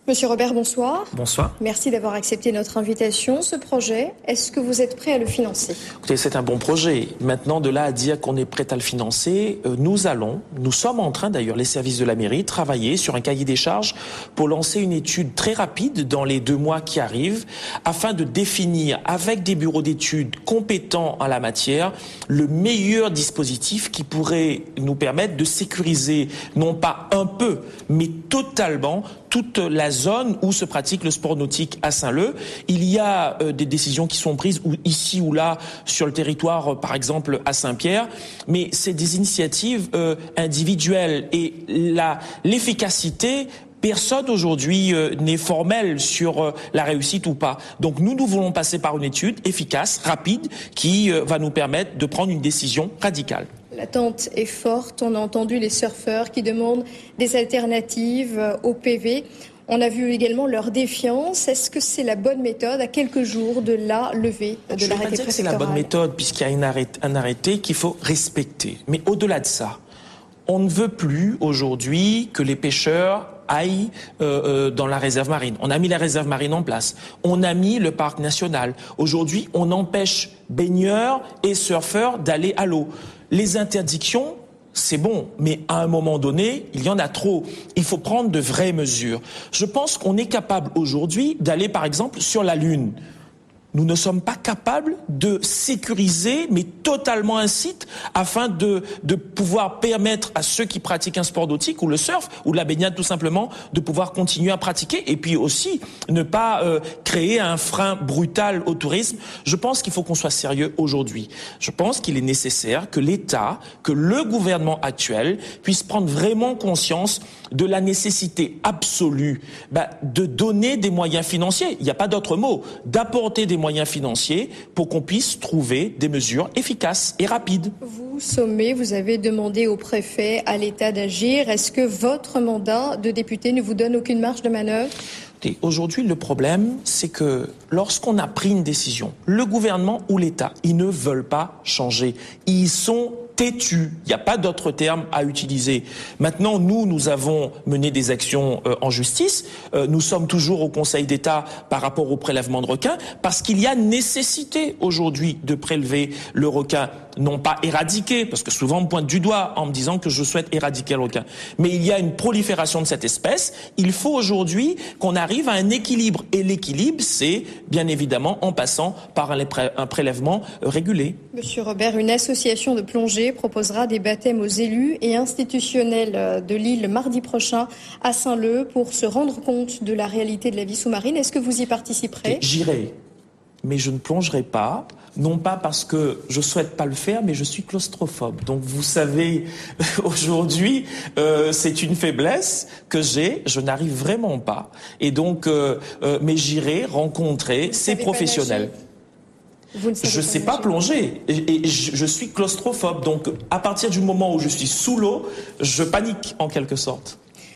Monsieur Robert, bonsoir. Bonsoir. Merci d'avoir accepté notre invitation. Ce projet, est-ce que vous êtes prêt à le financer? Écoutez, c'est un bon projet. Maintenant, de là à dire qu'on est prêt à le financer, nous sommes en train d'ailleurs, les services de la mairie, travailler sur un cahier des charges pour lancer une étude très rapide dans les 2 mois qui arrivent, afin de définir avec des bureaux d'études compétents en la matière le meilleur dispositif qui pourrait nous permettre de sécuriser, non pas un peu, mais totalement, toute la zone où se pratique le sport nautique à Saint-Leu. Il y a des décisions qui sont prises ici ou là sur le territoire, par exemple à Saint-Pierre, mais c'est des initiatives individuelles et l'efficacité. Personne aujourd'hui n'est formel sur la réussite ou pas. Donc nous voulons passer par une étude efficace, rapide, qui va nous permettre de prendre une décision radicale. L'attente est forte. On a entendu les surfeurs qui demandent des alternatives au PV. On a vu également leur défiance. Est-ce que c'est la bonne méthode à quelques jours de la levée de l'arrêté préfectoral? Je ne vais pas dire que c'est la bonne méthode puisqu'il y a un arrêté qu'il faut respecter. Mais au-delà de ça, on ne veut plus aujourd'hui que les pêcheurs aillent dans la réserve marine. On a mis la réserve marine en place. On a mis le parc national. Aujourd'hui, on empêche baigneurs et surfeurs d'aller à l'eau. Les interdictions, c'est bon, mais à un moment donné, il y en a trop. Il faut prendre de vraies mesures. Je pense qu'on est capable aujourd'hui d'aller, par exemple, sur la Lune. Nous ne sommes pas capables de sécuriser, mais totalement un site, afin de pouvoir permettre à ceux qui pratiquent un sport nautique, ou le surf, ou la baignade tout simplement, de pouvoir continuer à pratiquer, et puis aussi ne pas créer un frein brutal au tourisme. Je pense qu'il faut qu'on soit sérieux aujourd'hui. Je pense qu'il est nécessaire que l'État, que le gouvernement actuel puisse prendre vraiment conscience de la nécessité absolue de donner des moyens financiers, il n'y a pas d'autre mot, d'apporter des moyens financiers pour qu'on puisse trouver des mesures efficaces et rapides. Vous sommez, vous avez demandé au préfet, à l'État d'agir. Est-ce que votre mandat de député ne vous donne aucune marge de manœuvre? Aujourd'hui, le problème, c'est que lorsqu'on a pris une décision, le gouvernement ou l'État, ils ne veulent pas changer. Ils sont têtus. Il n'y a pas d'autre terme à utiliser. Maintenant, nous avons mené des actions en justice. Nous sommes toujours au Conseil d'État par rapport au prélèvement de requins, parce qu'il y a nécessité aujourd'hui de prélever le requin, non pas éradiquer, parce que souvent on me pointe du doigt en me disant que je souhaite éradiquer le requin. Mais il y a une prolifération de cette espèce. Il faut aujourd'hui qu'on arrive à un équilibre. Et l'équilibre, c'est bien évidemment en passant par un prélèvement régulé. Monsieur Robert, une association de plongée proposera des baptêmes aux élus et institutionnels de l'île mardi prochain à Saint-Leu pour se rendre compte de la réalité de la vie sous-marine. Est-ce que vous y participerez? J'irai, mais je ne plongerai pas. Non pas parce que je souhaite pas le faire, mais je suis claustrophobe. Donc vous savez, aujourd'hui, c'est une faiblesse que j'ai. Je n'arrive vraiment pas. Et donc, mais j'irai rencontrer ces professionnels. Je ne sais pas plonger et je suis claustrophobe. Donc, à partir du moment où je suis sous l'eau, je panique en quelque sorte.